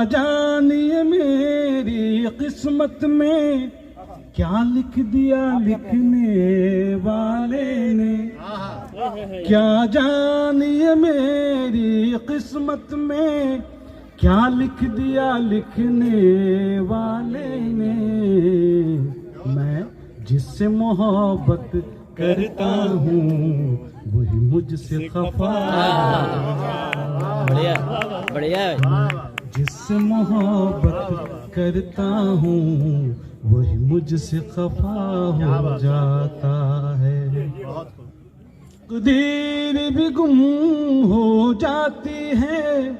जानिए मेरी किस्मत में क्या लिख दिया लिखने वाले ने, क्या जानिए मेरी किस्मत में क्या लिख दिया लिखने वाले ने। मैं जिससे मोहब्बत करता हूँ वही मुझसे खफा, बढ़िया बढ़िया। जिससे मोहब्बत करता हूँ वही मुझसे खफा हो जाता है। तकदीर भी गुम हो जाती है,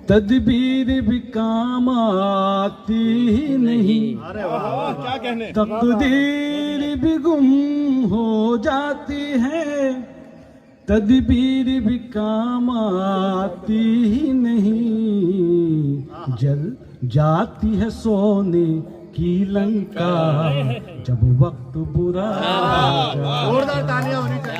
तदबीर भी काम आती ही नहीं। क्या कहने, तकदीर भी गुम हो जाती है, तदबीर भी काम आती ही नहीं। जल जाती है सोने की लंका जब वक्त बुरा हो जोरदार तालियां होनी चाहिए।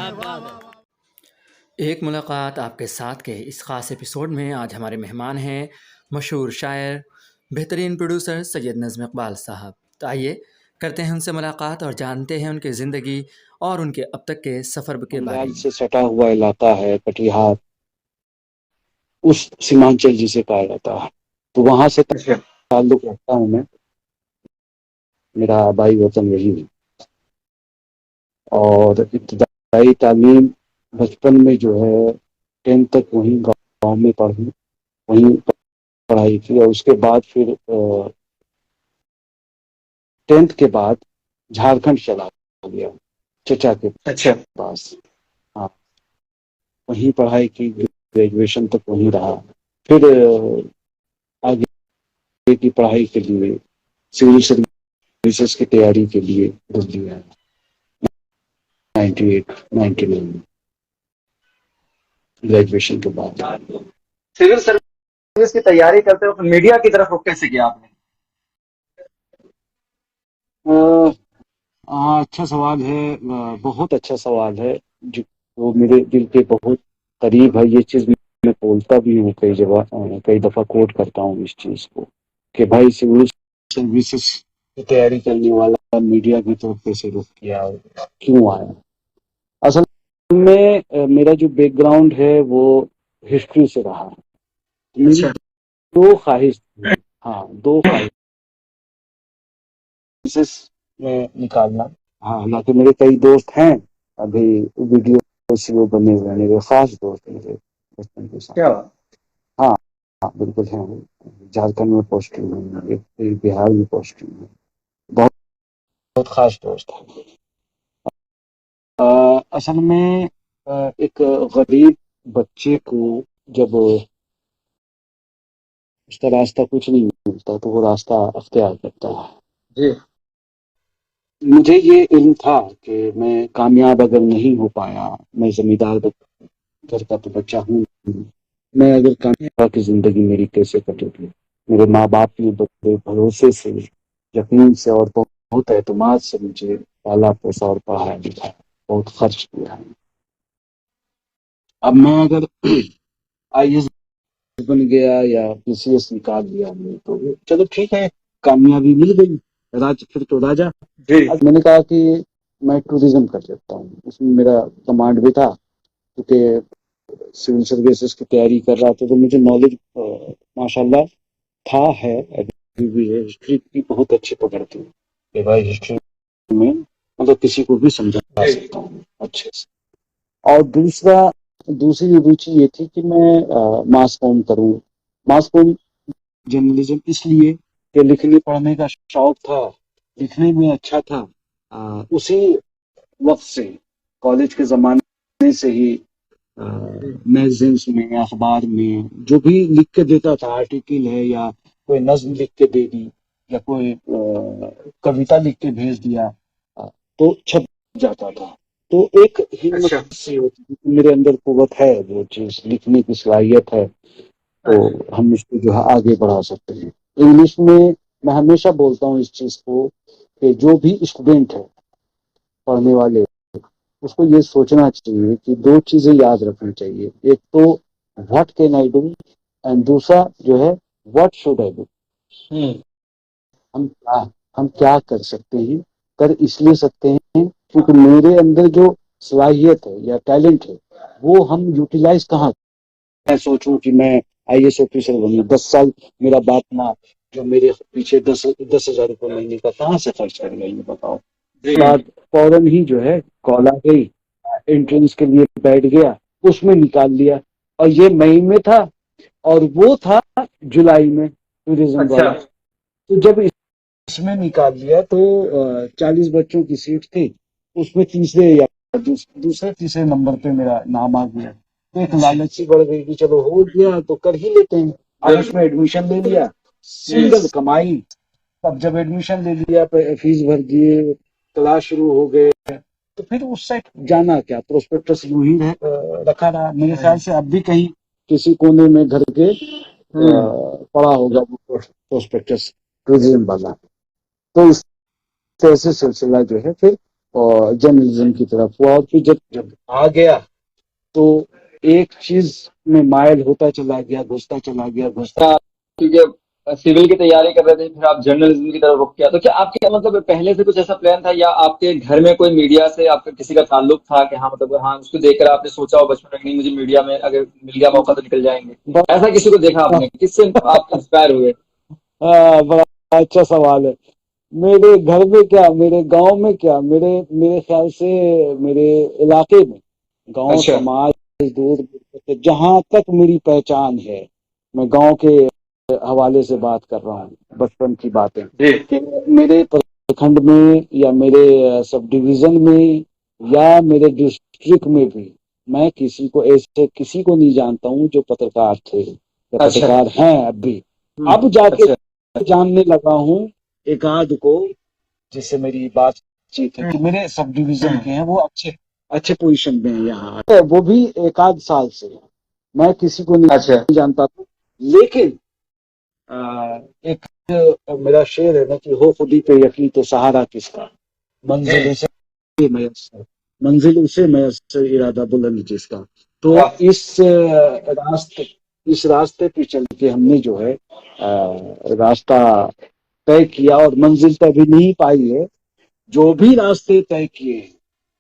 एक मुलाकात आपके साथ के इस ख़ास एपिसोड में आज हमारे मेहमान हैं मशहूर शायर, बेहतरीन प्रोड्यूसर सैयद नज़्म इकबाल साहब। तो आइए करते हैं उनसे मुलाकात और जानते हैं उनकी ज़िंदगी और उनके अब तक के सफ़र के बारे बंगाल में। से सटा हुआ इलाका है कटिहार, उस सीमांचल जिसे कहा जाता है, तो वहां से ताल्लुक रखता हूँ मैं। मेरा आबाई वतन वही है और इब्तदाई तालीम बचपन में जो है 10th तक वहीं गांव में पढ़ी, वहीं पढ़ाई की। और उसके बाद फिर 10th के बाद झारखंड चला गया चचा के पास। हाँ, वहीं पढ़ाई की, ग्रेजुएशन तक वहीं रहा। फिर आगे की पढ़ाई के लिए सिविल सर्विसेज की तैयारी के लिए दिल्ली आया 98-99 में, ग्रेजुएशन के बाद। सिविल सर्विस की तैयारी करते वक्त मीडिया की तरफ रुख कैसे किया आपने? अच्छा सवाल है, बहुत अच्छा सवाल है, जो वो मेरे दिल के बहुत करीब है। ये चीज मैं बोलता भी हूँ कई जगह, कई दफा कोट करता हूँ इस चीज को कि भाई सिविल सर्विसेज की तैयारी करने वाला मीडिया की तरफ कैसे रुख किया, क्यों आया। असल में मेरा जो बैकग्राउंड है वो हिस्ट्री से रहा है। मेरी दो ख्वाहिश थी, हाँ, दो ख्वाहिश में निकालना। हाँ, हालांकि मेरे कई दोस्त हैं अभी वीडियो से वो बने हुए, मेरे खास दोस्त मेरे बचपन के साथ। क्या हाँ हाँ, बिल्कुल हैं। झारखंड में पोस्टिंग है, एक बिहार में पोस्टिंग है, बहुत बहुत खास दोस्त है। असल में एक गरीब बच्चे को जब उसका रास्ता कुछ नहीं मिलता तो वो रास्ता अख्तियार करता है। जी, मुझे ये इल्म था कि मैं कामयाब अगर नहीं हो पाया, मैं जमींदार घर का तो बच्चा हूँ, मैं अगर कामयाब की जिंदगी मेरी कैसे कटेगी। मेरे माँ बाप ने बड़े भरोसे से, यकीन से और बहुत एतमाद से मुझे पाला पोसा और पढ़ाया लिखाया, बहुत खर्च किया है। अब मैं अगर IAS बन गया या PCS निकाल लिया मैं, तो चलो ठीक है, कामयाबी मिल गई, फिर तो राजा। जी, अब मैंने कहा कि मैं टूरिज्म कर लेता हूँ, उसमें मेरा कमांड भी था, क्योंकि सिविल सर्विसेज की तैयारी कर रहा था तो मुझे नॉलेज माशाल्लाह था, है, अभी भी है। हिस्ट्री की बहुत अच्छी पकड़ थी कि भाई हिस्ट्री में मतलब किसी को भी समझा सकता हूँ अच्छे से। और दूसरी रुचि ये थी कि मैं मास कॉम करूँ। मास कॉम जर्नलिज्म इसलिए कि लिखने पढ़ने का शौक था, लिखने में अच्छा था। उसी वक्त से, कॉलेज के ज़माने से ही मैगजीन्स में, अखबार में जो भी लिख के देता था, आर्टिकल है या कोई नज्म लिख के दे दी या कोई कविता लिख के भेज दिया, तो छप जाता था। तो एक हिम्मत सी होती थी कि मेरे अंदर कुव्वत है, वो चीज लिखने की सलाहियत है, तो हम इसको जो है आगे बढ़ा सकते हैं। इंग्लिश में मैं हमेशा बोलता हूँ इस चीज को कि जो भी स्टूडेंट है, पढ़ने वाले, उसको ये सोचना चाहिए कि दो चीजें याद रखनी चाहिए। एक तो what can I do, and दूसरा जो है व्हाट शुड आई डू, हम क्या हम क्या कर सकते हैं, कर इसलिए सकते हैं क्योंकि मेरे अंदर जो सलाहियत है या टैलेंट है वो हम यूटिलाइज कहाँ। मैं सोचूं कि मैं आईएएस ऑफिसर बनूं, 10 साल मेरा बाप माँ जो मेरे पीछे 10,000 रुपये महीने का कहाँ से खर्च करेगा, ये बताओ। उसके बाद फौरन ही जो है कॉल आ गई, एंट्रेंस के लिए बैठ गया, उसमें निकाल लिया, और ये मई में था और वो था जुलाई में टूरिज्म वाला। तो जब इसमें निकाल लिया तो 40 बच्चों की सीट थी, उसमें तीसरे या दूसरे तीसरे नंबर पे मेरा नाम आ गया। तो एक लालच सी बढ़ गई कि चलो हो गया तो कर ही लेते हैं। अब उसमें एडमिशन ले लिया, सिंगल कमाई। तब जब एडमिशन ले लिया, फीस भर दिए, क्लास शुरू हो गए, तो फिर उससे जाना क्या, प्रोस्पेक्टस यूं ही रखा रहा। मेरे ख्याल से अब भी कहीं किसी कोने में घर के पड़ा होगा वो प्रोस्पेक्टस टूरिज्म वाला। तो इस तरह से सिलसिला जो है फिर जर्नलिज्म की तरफ हुआ। और फिर जब जब आ गया तो एक चीज में मायल होता चला गया, घुसता। क्योंकि सिविल की तैयारी कर रहे थे, फिर आप जर्नलिज्म की तरफ रुख किया, तो क्या आपके मतलब पहले से कुछ ऐसा प्लान था, या आपके घर में कोई मीडिया से आपका किसी का ताल्लुक था कि हाँ मतलब हाँ उसको देखकर आपने सोचा हो बचपन में, नहीं मुझे मीडिया में अगर मिल गया मौका तो निकल जाएंगे, ऐसा किसी को देखा आपने, किससे आप इंस्पायर हुए? बड़ा अच्छा सवाल है। मेरे घर में क्या, मेरे गांव में क्या, मेरे मेरे ख्याल से मेरे इलाके में, गांव समाज दूर, जहां तक मेरी पहचान है, मैं गांव के हवाले से बात कर रहा हूँ, बचपन की बातें, कि मेरे प्रखंड में या मेरे सब डिवीजन में या मेरे डिस्ट्रिक्ट में भी मैं किसी को ऐसे किसी को नहीं जानता हूँ जो पत्रकार थे या पत्रकार हैं अब भी। अब जाके जानने लगा हूँ एक आध को, जिससे मेरी बातचीत है कि मेरे सब डिवीजन के हैं, वो अच्छे अच्छे पोजीशन में है यहाँ, वो भी एक आध साल से। मैं किसी को नहीं जानता था, लेकिन एक मेरा शेर है ना कि हो खुदी पे यकीन तो सहारा किसका, मंजिल उसे मयस्सर, मंजिल उसे मयस्सर, इरादा बुलंद जिसका। तो इस रास्ते पे चल के हमने जो है रास्ता तय किया, और मंजिल तो अभी नहीं पाई है। जो भी रास्ते तय किए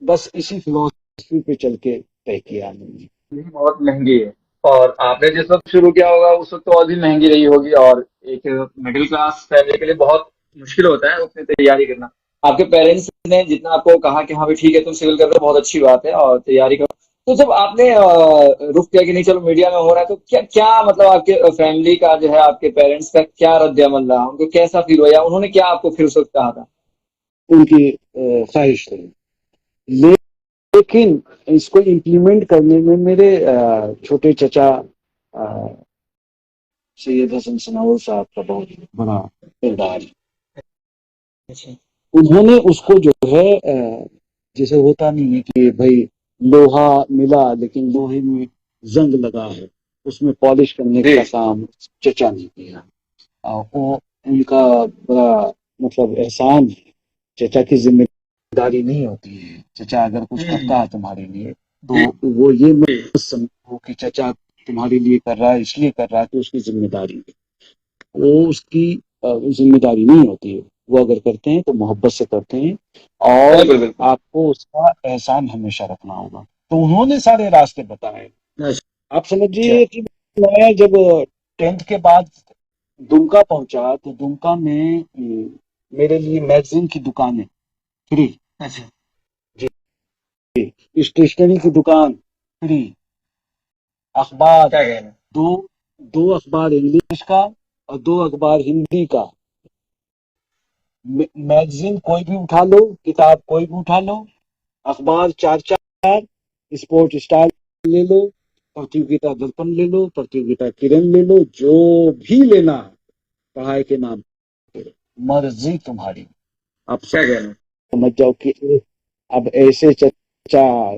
बस इसी फिलॉसफी पे चल के तय किया हमने। जिंदगी बहुत महंगी है, और आपने जिस वक्त शुरू किया होगा उस वक्त तो और भी महंगी रही होगी, और एक मिडिल क्लास फैमिली के लिए बहुत मुश्किल होता है उसमें तैयारी करना। आपके पेरेंट्स ने जितना आपको कहा कि हाँ भाई ठीक है तुम सिविल कर रहे हो, बहुत अच्छी बात है और तैयारी करो, तो जब आपने रुख किया कि नहीं चलो मीडिया में हो रहा है, तो क्या क्या मतलब आपके फैमिली का जो है, आपके पेरेंट्स का क्या रद्द अमल रहा, उनको कैसा फील हुआ, या उन्होंने क्या आपको फिर उस वक्त कहा था? उनकी ख्वाहिश थी, लेकिन इसको इम्प्लीमेंट करने में मेरे छोटे चचा सैयद हसन सनाउल साहब का बहुत बड़ा किरदार है। उन्होंने उसको जो है जैसे होता नहीं है कि भाई लोहा मिला लेकिन लोहे में जंग लगा है, उसमें पॉलिश करने का काम चचा ने किया। वो उनका बड़ा मतलब एहसान है। चचा की जिम्मेदारी नहीं होती है, चचा अगर कुछ करता है तुम्हारे लिए तो वो ये मत समझो कि चचा तुम्हारे लिए कर रहा है इसलिए कर रहा है कि उसकी जिम्मेदारी है। वो उसकी जिम्मेदारी नहीं होती है। वो अगर करते हैं तो मोहब्बत से करते हैं, और आपको उसका एहसान हमेशा रखना होगा। तो उन्होंने सारे रास्ते बताए। आप समझिए कि मैं जब 10th के बाद दुमका पहुंचा तो दुमका में मेरे लिए मैगजीन की दुकानें फ्री, जी, स्टेशनरी की दुकान फ्री, अखबार दो अखबार इंग्लिश का और 2 अखबार हिंदी का, मैगजीन कोई भी उठा लो, किताब कोई भी उठा लो, अखबार 4, स्पोर्ट स्टाइल ले लो, प्रतियोगिता दर्पण ले लो, प्रतियोगिता किरण ले लो, जो भी लेना है पढ़ाई के नाम पे, मर्जी तुम्हारी। आप समझ जाओ कि अब ऐसे चचा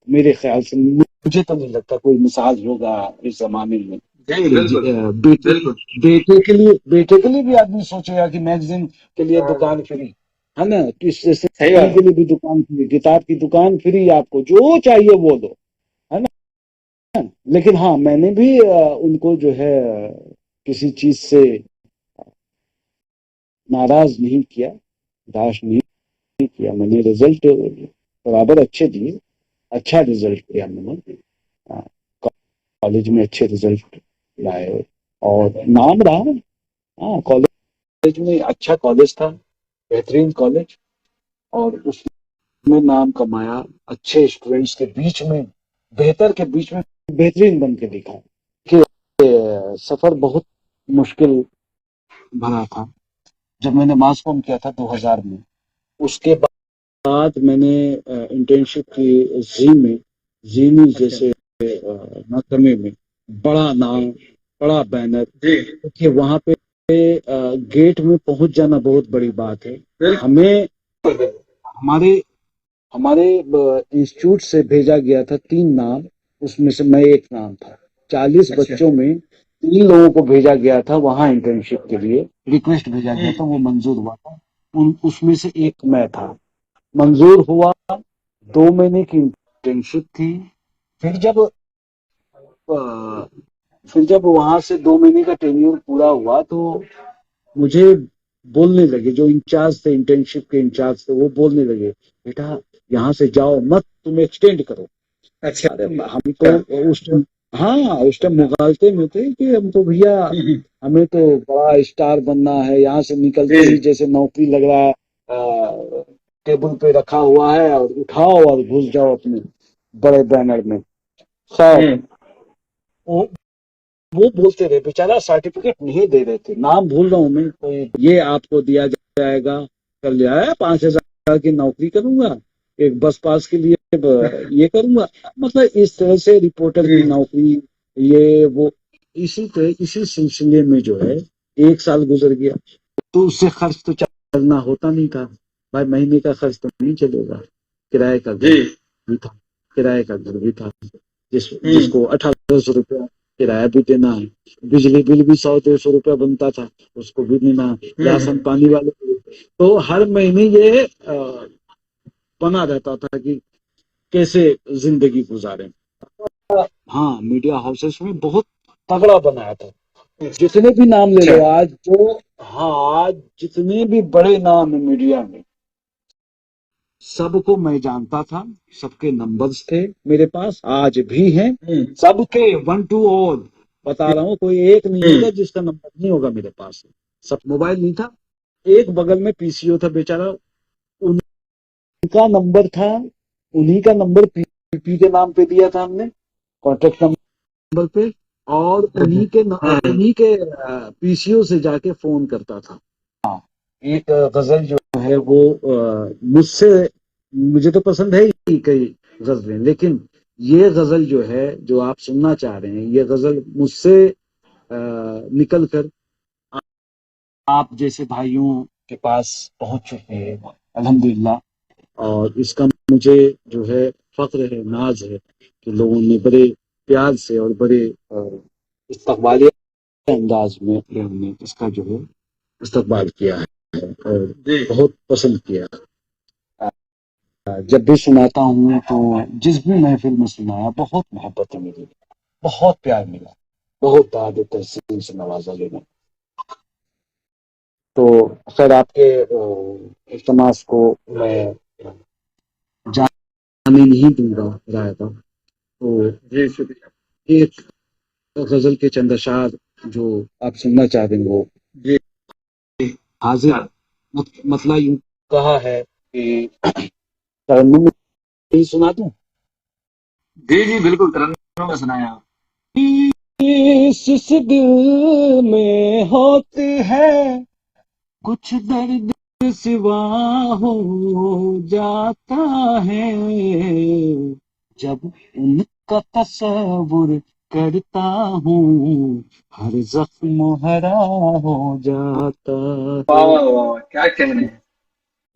मेरे ख्याल से, मुझे तो नहीं लगता कोई मिसाल होगा इस जमाने में। बेटे के लिए भी आदमी सोचेगा कि मैगजीन के लिए दुकान फ्री है ना, के लिए भी दुकान फ्री, किताब की दुकान फ्री, आपको जो चाहिए वो दो, है ना। लेकिन हाँ, मैंने भी उनको जो है किसी चीज से नाराज नहीं किया, निराश नहीं किया। मैंने रिजल्ट बराबर अच्छे दिए, अच्छा रिजल्ट किया मैंने। कॉलेज में अच्छे रिजल्ट लाए और नाम रहा। हाँ, कॉलेज में अच्छा कॉलेज था, बेहतरीन कॉलेज, और उसमें नाम कमाया। अच्छे स्टूडेंट्स के बीच में, बेहतर के बीच में बेहतरीन बन के दिखा। कि सफर बहुत मुश्किल भरा था। जब मैंने मास कॉम किया था 2000 में, उसके बाद मैंने इंटर्नशिप की जी न्यूज जैसे महकमे में। बड़ा नाम, बड़ा बैनर, क्योंकि वहां पे गेट में पहुंच जाना बहुत बड़ी बात है। हमें हमारे हमारे इंस्टीट्यूट से भेजा गया था 3 नाम, उसमें से मैं एक नाम था। 40 बच्चों में 3 लोगों को भेजा गया था वहां इंटर्नशिप के लिए, रिक्वेस्ट भेजा गया था, वो मंजूर हुआ था। उसमें से एक मैं था। मंजूर हुआ, 2 महीने की इंटर्नशिप थी। फिर जब वहां से 2 महीने का टेन्योर पूरा हुआ तो मुझे बोलने लगे, जो इंचार्ज थे, इंटर्नशिप के इंचार्ज थे, वो बोलने लगे, बेटा यहाँ से जाओ मत, तुम एक्सटेंड करो। अच्छा। अरे हम तो उस टाइम, हाँ, उस टाइम मुगालते में थे कि हम तो भैया, हमें तो बड़ा स्टार बनना है, यहाँ से निकलते ही जैसे नौकरी लग रहा है, टेबल पे रखा हुआ है और उठाओ और घुस जाओ अपने बड़े बैनर में। खैर, वो बोलते रहे, बेचारा सर्टिफिकेट नहीं दे रहे थे। नाम भूल रहा हूँ मैं, कोई ये आपको दिया जाएगा, कल ले आया 5000 की नौकरी करूंगा, एक बस पास के लिए ये करूंगा, मतलब इस तरह से रिपोर्टर की नौकरी, ये वो। इसी सिलसिले में जो है 1 साल गुजर गया, तो उससे खर्च तो चलना होता नहीं था भाई। महीने का खर्च तो नहीं चलेगा, किराए का घर भी था, जिसको 1800 रुपया किराया भी देना है, बिजली बिल भी 100-150 रुपया बनता था, उसको भी देना है, राशन पानी वाले। तो हर महीने ये बना रहता था कि कैसे जिंदगी गुजारें। हाँ, मीडिया हाउसेस में बहुत तगड़ा बनाया था। जितने भी नाम ले लो आज, आज जितने भी बड़े नाम है मीडिया में, सबको मैं जानता था, सबके नंबर्स थे मेरे पास, आज भी हैं, सबके 1 to all बता रहा हूँ। कोई एक नहीं होगा जिसका नंबर नहीं होगा मेरे पास। सब मोबाइल नहीं था, एक बगल में पीसीओ था बेचारा, उनका नंबर था, उन्हीं का नंबर पीपी के नाम पे दिया था हमने, कॉन्टेक्ट नंबर पे, और उन्हीं के पीसीओ से जाके फोन करता था। एक गजल जो है वो मुझे तो पसंद है ही कई गजलें, लेकिन ये गजल जो है, जो आप सुनना चाह रहे हैं, ये गजल मुझसे निकल कर आप जैसे भाइयों के पास पहुंच चुकी है, अल्हम्दुलिल्लाह। और इसका मुझे जो है फख्र है, नाज है कि लोगों ने बड़े प्यार से और बड़े इस्तकबाली अंदाज में हमने इसका जो है इस्तकबाल किया है और बहुत पसंद किया। जब भी सुनाता हूँ तो जिस भी महफिल में सुनाया, बहुत मोहब्बत मिली, बहुत प्यार मिला, बहुत दाद तहसीन से नवाजा लेना। तो खैर, आपके इल्तमास को मैं जाने नहीं दूंगा रायता। तो एक गजल के चंद अशार जो आप सुनना चाह रहे हैं, वो ये हाजिर मतलब यूं कहा है कि तरन्नुम में सुना दूं? जी बिल्कुल, तरन्नुम में सुनाया। इस दिल में होते हैं कुछ दर्द सिवा हो जाता है, जब उनका तस्वुर करता हूँ हर जख्म हरा हो जाता है। क्या कहने हैं।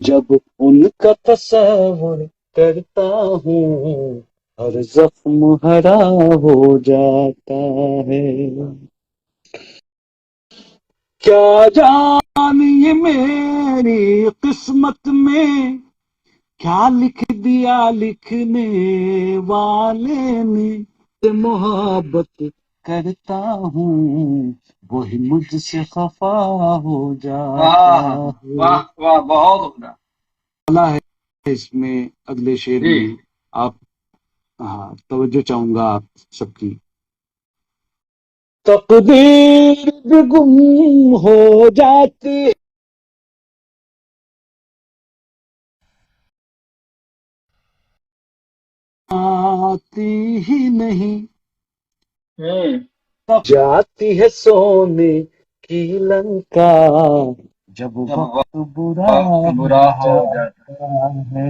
जब उनका तस्वुर करता हूँ हर जख्म हरा हो जाता है। क्या जान ये मेरी किस्मत में क्या लिख दिया लिखने वाले ने, मोहब्बत करता हूँ वही मुझसे खफा हो जाता वाह है। वाह वाह, बहुत उम्दा। वाला है इसमें अगले शेर जी में। आप, हाँ, तवज्जो चाहूंगा आप सबकी। तकदीर भी गुम हो जाती आती ही नहीं, हम्म, तब जाती है सोने की लंका जब जब वक्त बुरा वक्त बुरा हो हो जाता जाता है।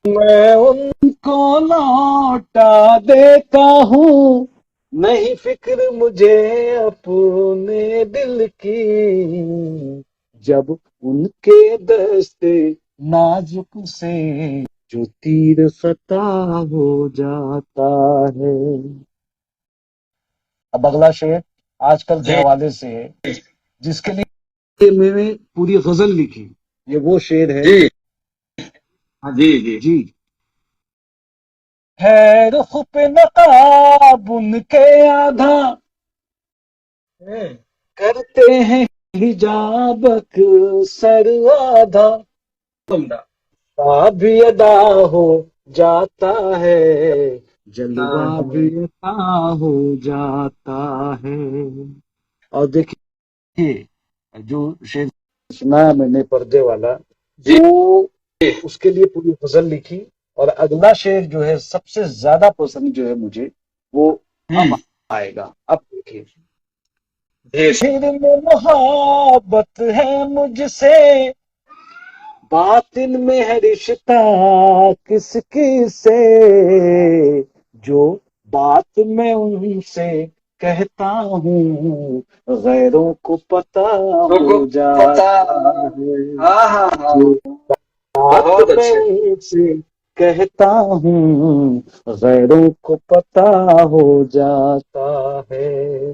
मैं उनको लौटा देता हूँ, नहीं फिक्र मुझे अपने दिल की, जब उनके दस्ते नाजुक से जो तीर खता हो जाता है। अब अगला शेर आजकल के जी हवाले से है, जिसके लिए मैंने पूरी गजल लिखी। ये वो शेर है। जी हाँ, जी जी जी। है रुख पे नकाब उनके आधा, हम्म, करते हैं हिजाब अक्सर आधा, उम्दा। भी अदा हो जाता है, जलवा भी हम्म, अदा हो जाता है। और देखिए, जो शेर सुनाया मैंने पर्दे वाला, जी वो उसके लिए पूरी गजल लिखी। और अगला शेर जो है सबसे ज्यादा पसंद जो है मुझे, वो अब हम्म, आएगा। अब देखिए। जी दिल में मोहब्बत है मुझसे, बातिन में है रिश्ता किसकी से, जो बात मैं उनसे कहता हूँ गैरों को पता को हो पता। जाता है। हाँ हाँ हाँ, जो बात बहुत मैं अच्छे। उनसे कहता हूँ गैरों को पता हो जाता है।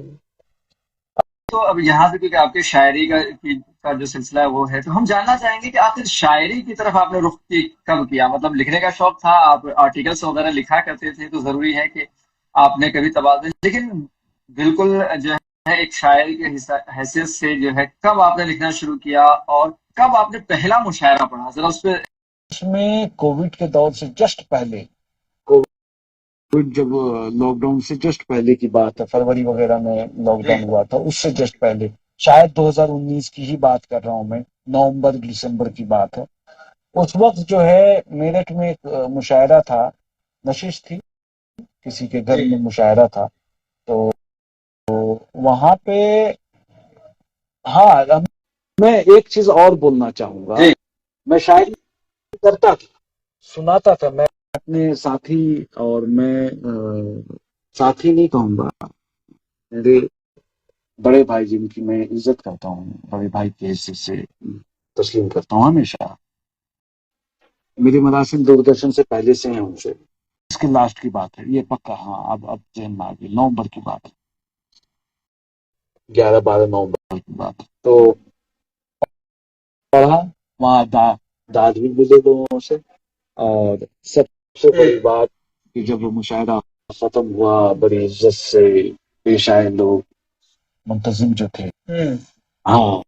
तो अब यहाँ से क्योंकि आपके शायरी का जो सिलसिला है वो है, तो हम जानना चाहेंगे कि आखिर शायरी की तरफ आपने रुख कब किया? मतलब लिखने का शौक था, आप आर्टिकल्स वगैरह लिखा करते थे, तो जरूरी है कि आपने कभी तबादले, लेकिन बिल्कुल जो है एक शायर की हैसियत से जो है कब आपने लिखना शुरू किया और कब आपने पहला मुशायरा पढ़ा, जरा उस पर। उसमें कोविड के दौर से जस्ट पहले, कोविड जब लॉकडाउन से जस्ट पहले की बात है, फरवरी वगैरह में जी लॉकडाउन हुआ था, उससे जस्ट पहले, शायद 2019 की ही बात कर रहा हूं मैं, नवंबर दिसंबर की बात है। उस वक्त जो है मेरठ में एक मुशायरा था, नशिश थी, किसी के घर जी में मुशायरा था। तो वहां पे, हाँ, मैं एक चीज और बोलना चाहूंगा। जी मैं शायरी करता था, सुनाता था मैं अपने साथी, और मैं साथी नहीं कहूंगा, मेरे बड़े भाई जिनकी मैं इज्जत करता हूँ, बड़े भाई के हैसियत से तस्लीम करता हूँ हमेशा। मेरे मरासिम दूरदर्शन से पहले से हैं उनसे। इसके लास्ट की बात है ये पक्का, हाँ, अब जैन में आ गई, नवंबर की बात है, 11-12 नवंबर की बात है। तो पढ़ा, वहाँ दाद भी मिले लोगों से। और सबसे बड़ी बात कि जब वो मुशायरा खत्म हुआ, बड़ी इज्जत से पेश आए लोग, मुंतजिम जो थे, हाँ,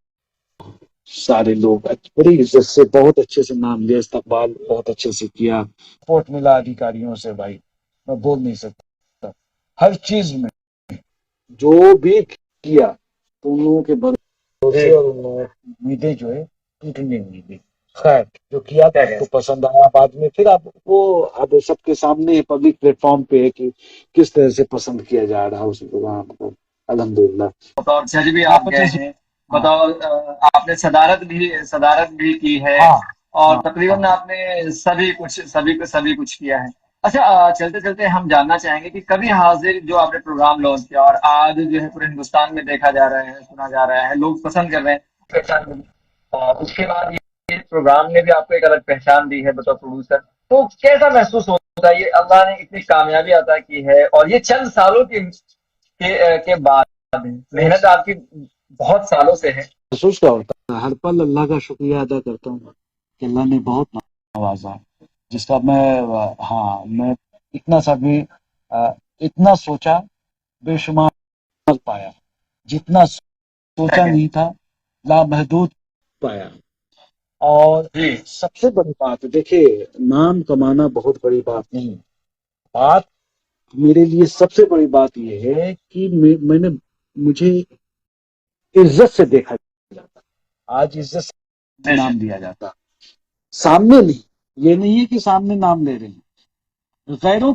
सारे लोग बड़ी इज्जत से, बहुत अच्छे से नाम लिया, इस्तकबाल बहुत अच्छे से किया, सपोर्ट मिला अधिकारियों से। भाई मैं बोल नहीं सकता, हर चीज में जो भी किया, तो उन लोगों के भरोसे और उन लोगों की उम्मीदें जो है टूटने नहीं दी। खैर, जो किया क्या आपको पसंद आया, बाद में फिर आप वो अब सबके सामने पब्लिक प्लेटफॉर्म पे है कि किस तरह से पसंद किया जा रहा है उस प्रोग्राम को। अल्हम्दुलिल्लाह। बताओ, जज भी आप आप गए जैसे, हैं, हाँ बताओ आपने सदारत भी की है, हाँ और हाँ तकरीबन हाँ। आपने सभी कुछ किया है। अच्छा, चलते चलते हम जानना चाहेंगे कि कभी हाजिर जो आपने प्रोग्राम लॉन्च किया और आज जो है पूरे हिंदुस्तान में देखा जा रहा है, सुना जा रहा है, लोग पसंद कर रहे हैं, पहचान मिली, और उसके बाद ये प्रोग्राम ने भी आपको एक अलग पहचान दी है बतौर प्रोड्यूसर, तो कैसा महसूस होता है? ये अल्लाह ने इतनी कामयाबी अता की है और ये चंद सालों के बाद है। मेहनत आपकी बहुत सालों से है। महसूस क्या होता है? हर पल अल्लाह का शुक्रिया अदा करता हूँ कि अल्लाह ने बहुत नवाजा, जिसका मैं, हाँ, मैं इतना सा भी इतना सोचा, बेशुमार पाया, जितना सोचा नहीं था लामहदूद पाया। और जी सबसे बड़ी बात, देखिए, नाम कमाना बहुत बड़ी बात नहीं है। बात मेरे लिए सबसे बड़ी बात यह है कि मुझे इज्जत से देखा जाता। आज इज्जत से नाम दिया जाता, सामने नहीं। ये नहीं है कि सामने नाम ले रहे हैं, गैरों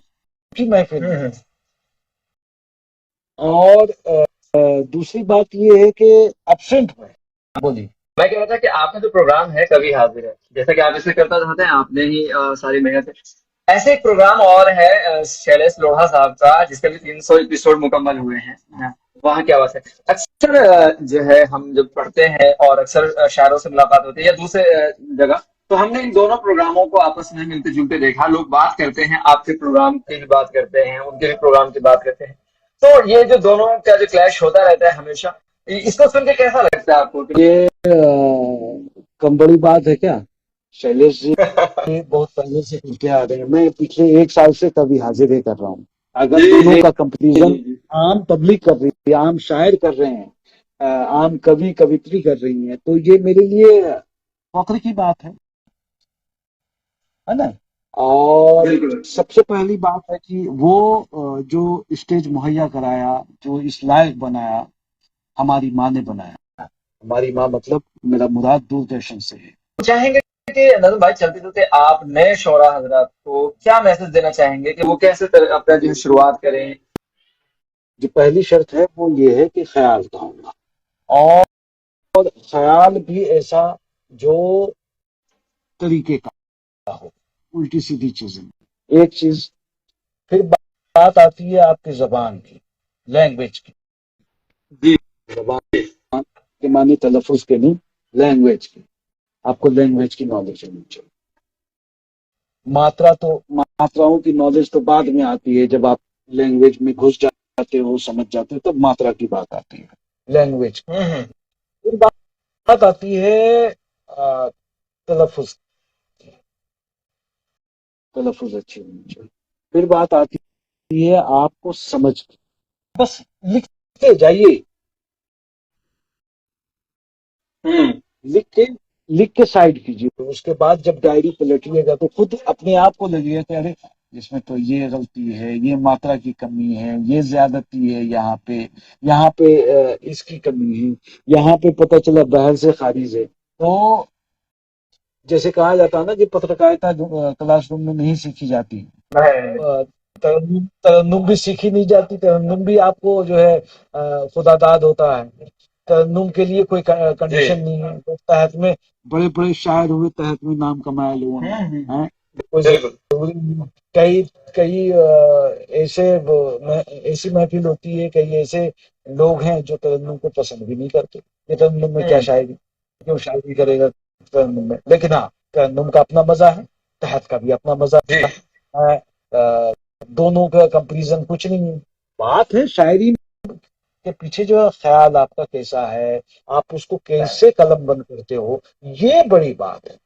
की महफिल में। और दूसरी बात ये है कि एब्सेंट में। बोलिए। मैं कह रहा था कि आपका जो प्रोग्राम है कभी हाजिर है, जैसा कि आप इसे करता रहते हैं, आपने ही सारी मेहनत। ऐसे एक प्रोग्राम और है शैलेश लोढ़ा साहब का, जिसके भी 300 एपिसोड मुकम्मल हुए हैं। वहाँ क्या बात है, अक्सर जो है हम जब पढ़ते हैं और अक्सर शायरों से मुलाकात होती है या दूसरे जगह, तो हमने इन दोनों प्रोग्रामों को आपस में मिलते जुलते देखा। लोग बात करते हैं, आपके प्रोग्राम की भी बात करते हैं, उनके भी प्रोग्राम की बात करते हैं। तो ये जो दोनों का जो क्लैश होता रहता है हमेशा, इसको सुन के कैसा लगता है आपको? ये कम बड़ी बात है क्या? शैलेश जी बहुत पहले से करते आ रहे हैं, मैं पिछले 1 साल से कभी हाजिर ही कर रहा हूँ। अगर जी, दोनों जी, का कंपैरिजन आम पब्लिक कर रही है, आम शायर कर रहे हैं, आम कवि कवित्री कर रही हैं, तो ये मेरे लिए फख्र की बात है ना। और बिल्कुल। सबसे पहली बात है कि वो जो स्टेज मुहैया कराया, जो इस लायक बनाया, हमारी माँ ने बनाया। हमारी माँ मतलब मेरा मुराद दूरदर्शन से है। चाहेंगे कि नदम भाई, चलते चलते आप नए शोरा हजरात को क्या मैसेज देना चाहेंगे कि वो कैसे अपना जो है शुरुआत करें? जो पहली शर्त है वो ये है कि ख्याल का होगा, और ख्याल भी ऐसा जो तरीके का हो, उल्टी सीधी चीजें। एक चीज, फिर बात आती है आपकी जबान की, लैंग्वेज की। जी जबान के मानी तलफुज के नहीं, लैंग्वेज की। आपको लैंग्वेज की नॉलेज होनी चाहिए। मात्राओं की नॉलेज तो बाद में आती है, जब आप लैंग्वेज में घुस जाते हो, समझ जाते हो, तब मात्रा की बात आती है, लैंग्वेज की। फिर बात आती है तलफुज, तलफुज अच्छी होनी चाहिए। फिर बात आती है आपको समझ की। बस लिखते जाइए, लिख के साइड कीजिए। तो उसके बाद जब डायरी पलटिएगा तो खुद अपने आप को लगेगा कि अरे, इसमें तो ये गलती है, ये मात्रा की कमी है, ये ज्यादती है, यहाँ पे इसकी कमी है, यहाँ पे पता चला बहर से खारिज है। तो जैसे कहा जाता है ना कि पत्रकारिता क्लासरूम में नहीं सीखी जाती, तरन्नुम भी सीखी नहीं जाती। तरन्नुम भी आपको जो है खुदादाद होता है। तरन्नुम के लिए कोई कंडीशन नहीं है। तो तहत में बड़े बड़े शायर हुए, तहत में नाम कमाया लोगों ने, हैं? कोई जरूरी नहीं। कई कई ऐसी महफिल होती है, कई ऐसे लोग हैं जो तरन्नुम को पसंद भी नहीं करते। ये तरन्नुम में क्या शायरी, क्यों शायरी करेगा तरन्नुम में? लेकिन हाँ, तरन्नुम का अपना मजा है, तहत का भी अपना मजा है। दोनों का कंपैरिजन कुछ नहीं है। बात है शायरी के पीछे जो ख्याल आपका कैसा है, आप उसको कैसे कलमबंद करते हो, ये बड़ी बात है,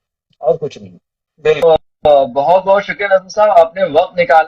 और कुछ नहीं। बिल्कुल। बहुत बहुत शुक्रिया नदम साहब, आपने वक्त निकाला।